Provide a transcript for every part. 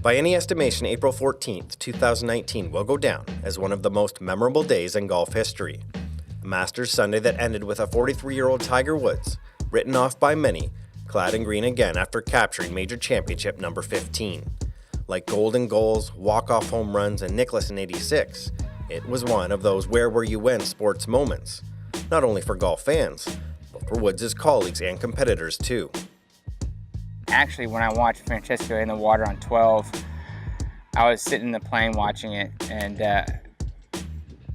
By any estimation, April 14th, 2019 will go down as one of the most memorable days in golf history. A Masters Sunday that ended with a 43-year-old Tiger Woods, written off by many, clad in green again after capturing major championship number 15. Like golden goals, walk-off home runs, and Nicklaus in '86, it was one of those where were you when sports moments, not only for golf fans, but for Woods' colleagues and competitors too. Actually, when I watched Francesco in the water on 12, I was sitting in the plane watching it and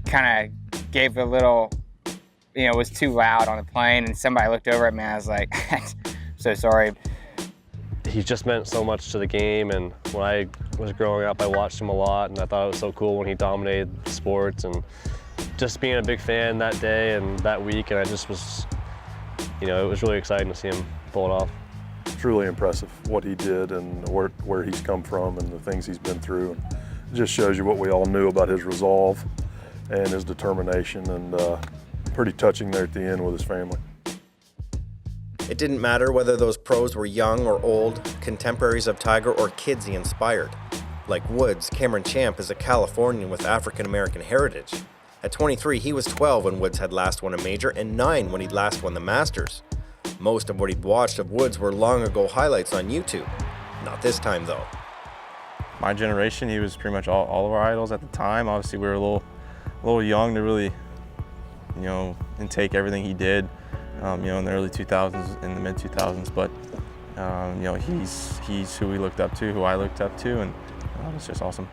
kind of gave a little, it was too loud on the plane, and somebody looked over at me and I was like, so sorry. He's just meant so much to the game, and when I was growing up, I watched him a lot, and I thought it was so cool when he dominated sports, and just being a big fan that day and that week, and I just was, it was really exciting to see him pull it off. Truly impressive what he did and where he's come from and the things he's been through. And it just shows you what we all knew about his resolve and his determination, and pretty touching there at the end with his family. It didn't matter whether those pros were young or old, contemporaries of Tiger, or kids he inspired. Like Woods, Cameron Champ is a Californian with African-American heritage. At 23, he was 12 when Woods had last won a major and 9 when he'd last won the Masters. Most of what he'd watched of Woods were long ago highlights on YouTube. Not this time though. My generation, he was pretty much all of our idols at the time. Obviously we were a little young to really, intake everything he did, in the early 2000s, in the mid 2000s, but he's who we looked up to, who I looked up to, and it's just awesome.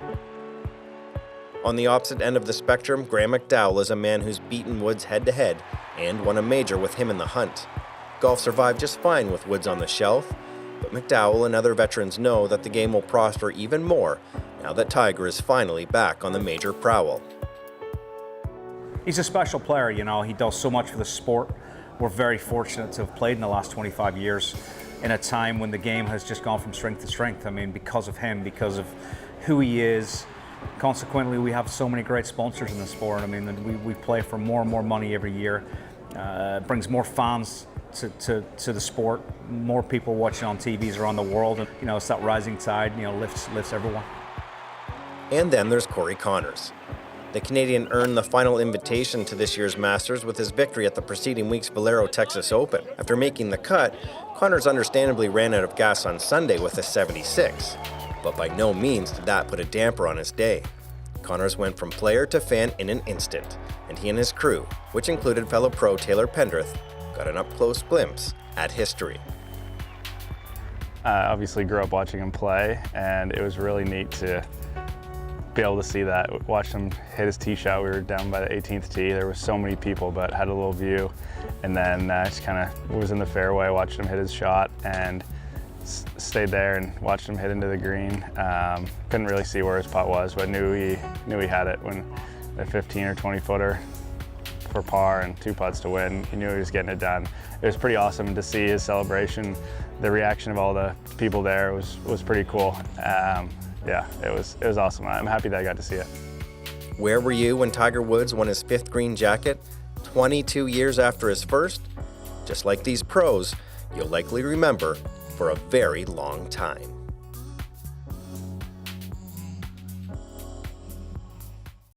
On the opposite end of the spectrum, Graeme McDowell is a man who's beaten Woods head-to-head and won a major with him in the hunt. Golf survived just fine with Woods on the shelf, but McDowell and other veterans know that the game will prosper even more now that Tiger is finally back on the major prowl. He's a special player, he does so much for the sport. We're very fortunate to have played in the last 25 years in a time when the game has just gone from strength to strength. Because of him, because of who he is. Consequently, we have so many great sponsors in the sport. We play for more and more money every year. It brings more fans to the sport, more people watching on TVs around the world, and it's that rising tide, lifts everyone. And then there's Cory Connors. The Canadian earned the final invitation to this year's Masters with his victory at the preceding week's Valero Texas Open. After making the cut, Connors understandably ran out of gas on Sunday with a 76, but by no means did that put a damper on his day. Connors went from player to fan in an instant, and he and his crew, which included fellow pro Taylor Pendrith, got an up-close glimpse at history. I obviously grew up watching him play, and it was really neat to be able to see that. Watch him hit his tee shot. We were down by the 18th tee. There were so many people, but had a little view. And then just kind of was in the fairway, watched him hit his shot, and stayed there and watched him hit into the green. Couldn't really see where his putt was, but knew he had it when a 15 or 20 footer for par and 2 putts to win. He knew he was getting it done. It was pretty awesome to see his celebration. The reaction of all the people there was pretty cool. Yeah, it was awesome. I'm happy that I got to see it. Where were you when Tiger Woods won his 5th green jacket, 22 years after his first? Just like these pros, you'll likely remember for a very long time.